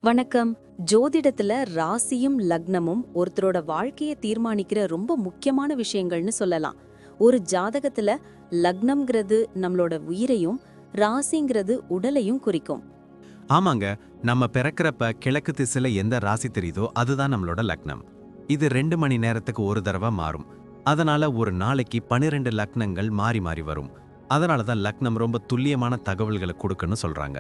வணக்கம். ஜோதிடத்துல ராசியும் லக்னமும் ஒருத்தரோட வாழ்க்கையை தீர்மானிக்கிற ரொம்ப முக்கியமான விஷயங்கள்னு சொல்லலாம். ஒரு ஜாதகத்துல லக்னம்ங்கிறது நம்மளோட உயிரையும், ராசிங்கிறது உடலையும் குறிக்கும். ஆமாங்க, நம்ம பிறக்கிறப்ப கிழக்கு திசையில எந்த ராசி தெரியுதோ அதுதான் நம்மளோட லக்னம். இது 2 மணி நேரத்துக்கு ஒரு தடவை மாறும். அதனால ஒரு நாளைக்கு 12 லக்னங்கள் மாறி மாறி வரும். அதனால தான் லக்னம் ரொம்ப துல்லியமான தகவல்களை கொடுக்குன்னு சொல்றாங்க.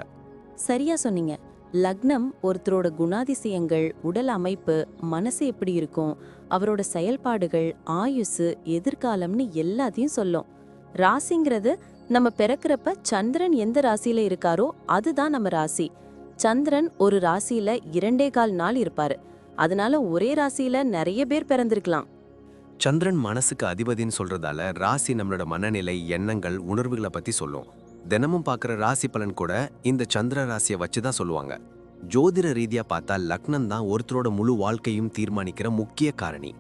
சரியா சொன்னீங்க. லக்னம் ஒருத்தரோட குணாதிசயங்கள், உடல் அமைப்பு, மனசு எப்படி இருக்கும், அவரோட செயல்பாடுகள், ஆயுசு, எதிர்காலம்னு எல்லாத்தையும் சொல்லும். ராசிங்கிறது நம்ம பிறக்கிறப்ப சந்திரன் எந்த ராசியில இருக்காரோ அதுதான் நம்ம ராசி. சந்திரன் ஒரு ராசியில 2.25 நாள் இருப்பாரு. அதனால ஒரே ராசியில நிறைய பேர் பிறந்திருக்கலாம். சந்திரன் மனசுக்கு அதிபதின்னு சொல்றதால ராசி நம்மளோட மனநிலை, எண்ணங்கள், உணர்வுகளை பத்தி சொல்லும். தினமும் பார்க்குற ராசி பலன் கூட இந்த சந்திர ராசியை வச்சு தான் சொல்லுவாங்க. ஜோதிட ரீதியா பார்த்தா லக்னம் தான் ஒருத்தரோட முழு வாழ்க்கையும் தீர்மானிக்கிற முக்கிய காரணி.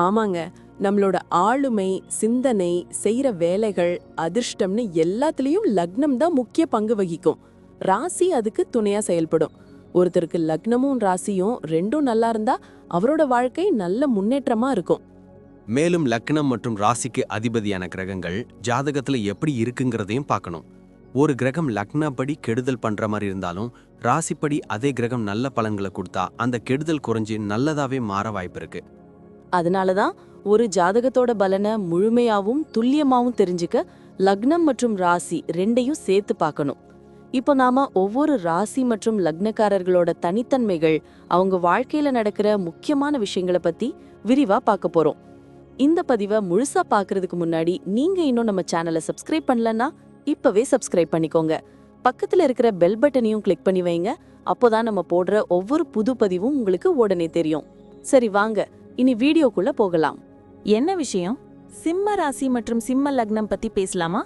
ஆமாங்க, நம்மளோட ஆளுமை, சிந்தனை, செய்யற வேலைகள், அதிர்ஷ்டம்னு எல்லாத்துலயும் லக்னம் தான் முக்கிய பங்கு வகிக்கும். ராசி அதுக்கு துணையா செயல்படும். ஒருத்தருக்கு லக்னமும் ராசியும் ரெண்டும் நல்லா இருந்தா அவரோட வாழ்க்கை நல்ல முன்னேற்றமா இருக்கும். மேலும் லக்னம் மற்றும் ராசிக்கு அதிபதியான கிரகங்கள் ஜாதகத்துல எப்படி இருக்குங்கிறதையும் பார்க்கணும். ஒரு கிரகம் லக்னப்படி கெடுதல் பண்ற மாதிரி இருந்தாலும் ராசிப்படி அதே கிரகம் நல்ல பலன்களை கொடுத்தா அந்த கெடுதல் குறைஞ்சு நல்லதாவே மாற வாய்ப்பு இருக்கு. அதனாலதான் ஒரு ஜாதகத்தோட பலனை முழுமையாவும் துல்லியமாவும் தெரிஞ்சுக்க லக்னம் மற்றும் ராசி ரெண்டையும் சேர்த்து பார்க்கணும். இப்போ நாம ஒவ்வொரு ராசி மற்றும் லக்னக்காரர்களோட தனித்தன்மைகள், அவங்க வாழ்க்கையில நடக்கிற முக்கியமான விஷயங்களை பத்தி விரிவா பார்க்க போறோம். இந்த பதிவை முழுசா பார்க்கறதுக்கு முன்னாடி நீங்க இன்னும் நம்ம சேனலை சப்ஸ்கிரைப் பண்ணலன்னா இப்பவே சப்ஸ்கிரைப் பண்ணிக்கோங்க. பக்கத்துல இருக்கிற பெல் பட்டனையும் கிளிக் பண்ணி வைங்க. அப்போதான் நம்ம போடுற ஒவ்வொரு புது பதிவும் உங்களுக்கு உடனே தெரியும். சரி வாங்க, இனி வீடியோக்குள்ள போகலாம். என்ன விஷயம்? சிம்ம ராசி மற்றும் சிம்ம லக்னம் பத்தி பேசலாமா?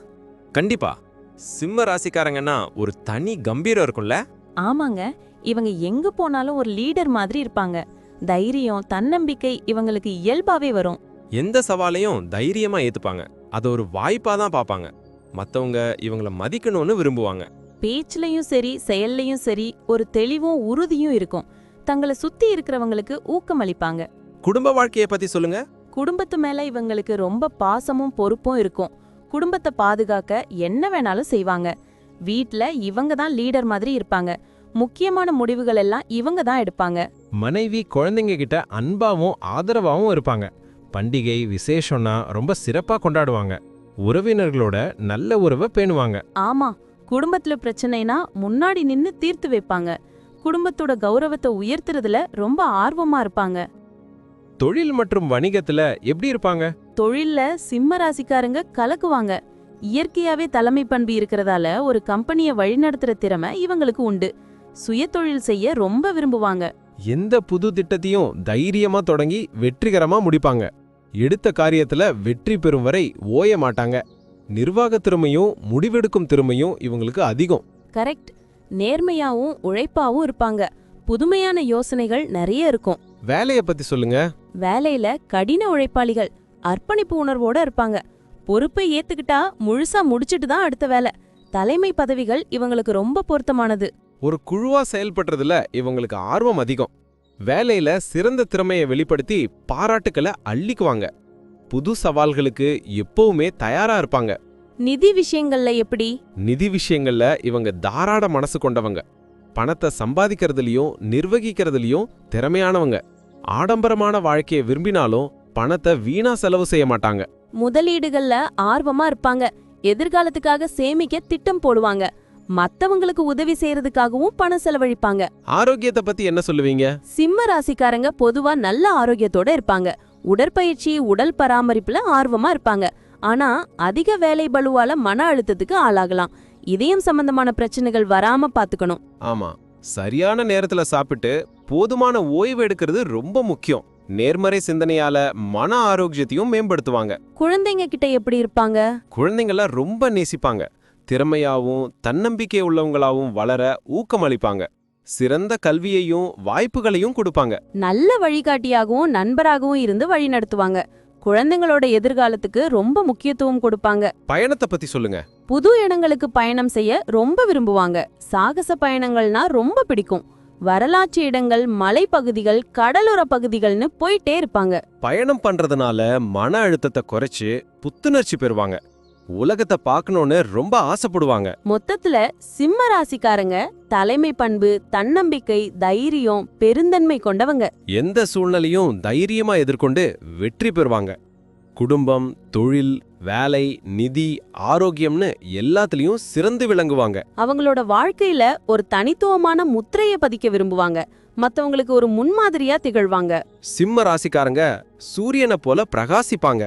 கண்டிப்பா. சிம்ம ராசிக்காரங்கன்னா ஒரு தனி கம்பீரம் இருக்கும்ல. ஆமாங்க, இவங்க எங்க போனாலும் ஒரு லீடர் மாதிரி இருப்பாங்க. தைரியம், தன்னம்பிக்கை இவங்களுக்கு இயல்பாவே வரும். எந்த சவாலையும் தைரியமா ஏத்துப்பாங்க. அதை ஒரு வாய்ப்பா தான் பார்ப்பாங்க. மத்தவங்க இவங்கள மதிக்கணும்னு விரும்புவாங்க. பேச்சுலயும் சரி, செயல்லையும் சரி ஒரு தெளிவும் உறுதியும் இருக்கும். தங்களை சுத்தி இருக்கிறவங்களுக்கு ஊக்கமளிப்பாங்க. குடும்ப வாழ்க்கைய பத்தி சொல்லுங்க. குடும்பத்து மேல இவங்களுக்கு ரொம்ப பாசமும் பொறுப்பும் இருக்கும். குடும்பத்தை பாதுகாக்க என்ன வேணாலும் செய்வாங்க. வீட்ல இவங்க தான் லீடர் மாதிரி இருப்பாங்க. முக்கியமான முடிவுகள் எல்லாம் இவங்க தான் எடுப்பாங்க. மனைவி, குழந்தைங்க கிட்ட அன்பாவும் ஆதரவாவும் இருப்பாங்க. பண்டிகை விசேஷம்னா ரொம்ப சிறப்பா கொண்டாடுவாங்க. உறவினர்களோட நல்ல உறவை பேணுவாங்க. ஆமா, குடும்பத்துல பிரச்சனைனா முன்னாடி நின்னு தீர்த்து வைப்பாங்க. குடும்பத்தோட கௌரவத்தை உயர்த்துறதுல ரொம்ப ஆர்வமா இருப்பாங்க. தொழில் மற்றும் வணிகத்துல எப்படி இருப்பாங்க? தொழில்ல சிம்ம ராசிக்காரங்க கலக்குவாங்க. இயற்கையாவே தலைமை பண்பு இருக்கிறதால ஒரு கம்பெனியை வழிநடத்துற திறமை இவங்களுக்கு உண்டு. சுய தொழில் செய்ய ரொம்ப விரும்புவாங்க. எந்த புது திட்டத்தையும் தைரியமா தொடங்கி வெற்றிகரமா முடிப்பாங்க. எடுத்த காரியத்துல வெற்றி பெறும் வரை ஓய மாட்டாங்க. நிர்வாக திறமையும் முடிவெடுக்கும் திறமையும் இவங்களுக்கு அதிகம். கரெக்ட். நேர்மையாவும் உழைப்பாவும் இருப்பாங்க. புதுமையான யோசனைகள் நிறைய இருக்கும். வேலைய பத்தி சொல்லுங்க. வேலையில கடின உழைப்பாளிகள், அர்ப்பணிப்பு உணர்வோட இருப்பாங்க. பொறுப்பை ஏத்துக்கிட்டா முழுசா முடிச்சிட்டு தான் அடுத்த வேலை. தலைமை பதவிகள் இவங்களுக்கு ரொம்ப பொருத்தமானது. ஒரு குழுவா செயல்படுறதுல இவங்களுக்கு ஆர்வம் அதிகம். வேலையில சிறந்த திறமையை வெளிப்படுத்தி பாராட்டுக்களை அள்ளிக்குவாங்க. புது சவால்களுக்கு எப்பவுமே தயாரா இருப்பாங்க. நிதி விஷயங்கள்ல எப்படி? நிதி விஷயங்கள்ல இவங்க தாராள மனசு கொண்டவங்க. பணத்தை சம்பாதிக்கிறதுலயும் நிர்வகிக்கிறதுலயும் திறமையானவங்க. ஆடம்பரமான வாழ்க்கையை விரும்பினாலும் பணத்தை வீணா செலவு செய்ய மாட்டாங்க. முதலீடுகள்ல ஆர்வமா இருப்பாங்க. எதிர்காலத்துக்காக சேமிக்க திட்டம் போடுவாங்க. மத்தவங்களுக்கு உதவி செய்யறதுக்காகவும் பணம் செலவழிப்பாங்க. ஆரோக்கியத்தை பத்தி என்ன சொல்லுவீங்க? சிம்ம ராசிக்காரங்க பொதுவா நல்ல ஆரோக்கியத்தோட இருப்பாங்க. உடற்பயிற்சி, உடல் பராமரிப்புல ஆர்வமா இருப்பாங்க. ஆனா அதிக வேலை பளுவால மன அழுத்தத்துக்கு ஆளாகலாம். இதயம் சம்பந்தமான பிரச்சனைகள் வராம பாத்துக்கணும். ஆமா, சரியான நேரத்துல சாப்பிட்டு போதுமான ஓய்வு எடுக்கிறது ரொம்ப முக்கியம். நேர்மறை சிந்தனையால மன ஆரோக்கியத்தையும் மேம்படுத்துவாங்க. குழந்தைங்க கிட்ட எப்படி இருப்பாங்க? குழந்தைங்கள ரொம்ப நேசிப்பாங்க. திறமையாவும் தன்னம்பிக்கை உள்ளவங்களாவும் வளர ஊக்கமளிப்பாங்க. சிறந்த கல்வியையும் வாய்ப்புகளையும் கொடுப்பாங்க. நல்ல வழிகாட்டியாகவும் நண்பராகவும் இருந்து வழி நடத்துவாங்க. குழந்தைங்களோட எதிர்காலத்துக்கு ரொம்ப முக்கியத்துவம் கொடுப்பாங்க. பயணத்தை பத்தி சொல்லுங்க. புது இடங்களுக்கு பயணம் செய்ய ரொம்ப விரும்புவாங்க. சாகச பயணங்கள்னா ரொம்ப பிடிக்கும். வரலாற்று இடங்கள், மலைப்பகுதிகள், கடலோர பகுதிகள்னு போயிட்டே இருப்பாங்க. பயணம் பண்றதுனால மன அழுத்தத்தை குறைச்சு புத்துணர்ச்சி பெறுவாங்க. உலகத்தை பார்க்கணும்னு ரொம்ப ஆசைப்படுவாங்க. மொத்தத்துல சிம்ம ராசிக்காரங்க தலைமை பண்பு, தன்னம்பிக்கை, தைரியம், பெருந்தன்மை கொண்டவங்க. எந்த சூழ்நிலையும் தைரியமா எதிர்கொண்டு வெற்றி பெறுவாங்க. குடும்பம், தொழில், வேலை, நிதி, ஆரோக்கியம்னு எல்லாத்துலயும் சிறந்து விளங்குவாங்க. அவங்களோட வாழ்க்கையில ஒரு தனித்துவமான முத்திரைய பதிக்க விரும்புவாங்க. மத்தவங்களுக்கு ஒரு முன்மாதிரியா திகழ்வாங்க. சிம்ம ராசிக்காரங்க சூரியனை போல பிரகாசிப்பாங்க.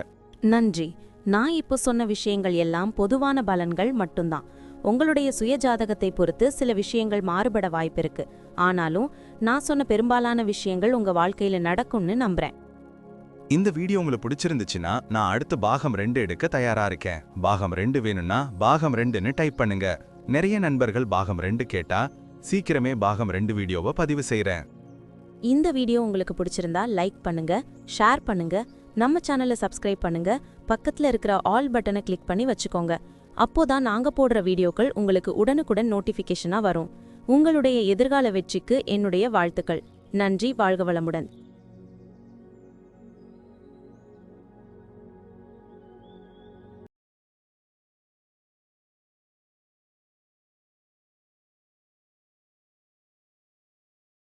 நன்றி. நான் இப்போ சொன்ன விஷயங்கள் எல்லாம் பொதுவான பலன்கள் மட்டும்தான். உங்களுடைய சுய ஜாதகத்தை பொறுத்து சில விஷயங்கள் மாறுபட வாய்ப்பிருக்கு. ஆனாலும் நான் சொன்ன பெரும்பாலான விஷயங்கள் உங்க வாழ்க்கையில நடக்கும்னு நம்புறேன். இந்த வீடியோ உங்களுக்கு பிடிச்சிருந்துச்சுன்னா நான் அடுத்து பாகம் 2 எடுக்க தயாரா இருக்கேன். பாகம் 2 வேணும்னா பாகம் 2ன்னு டைப் பண்ணுங்க. நிறைய நண்பர்கள் பாகம் 2 கேட்டா சீக்கிரமே பாகம் 2 வீடியோவை பதிவு செய்றேன். இந்த வீடியோ உங்களுக்கு பிடிச்சிருந்தா லைக் பண்ணுங்க, ஷேர் பண்ணுங்க, நம்ம சேனலை சப்ஸ்கிரைப் பண்ணுங்க, பக்கத்துல இருக்கிற ஆல் பட்டனை கிளிக் பண்ணி வச்சுக்கோங்க. அப்போதான் நாங்க போடுற வீடியோக்கள் உங்களுக்கு உடனுக்குடன் நோட்டிஃபிகேஷனா வரும். உங்களுடைய எதிர்கால வெற்றிக்கு என்னுடைய வாழ்த்துக்கள். நன்றி. வாழ்க வளமுடன்.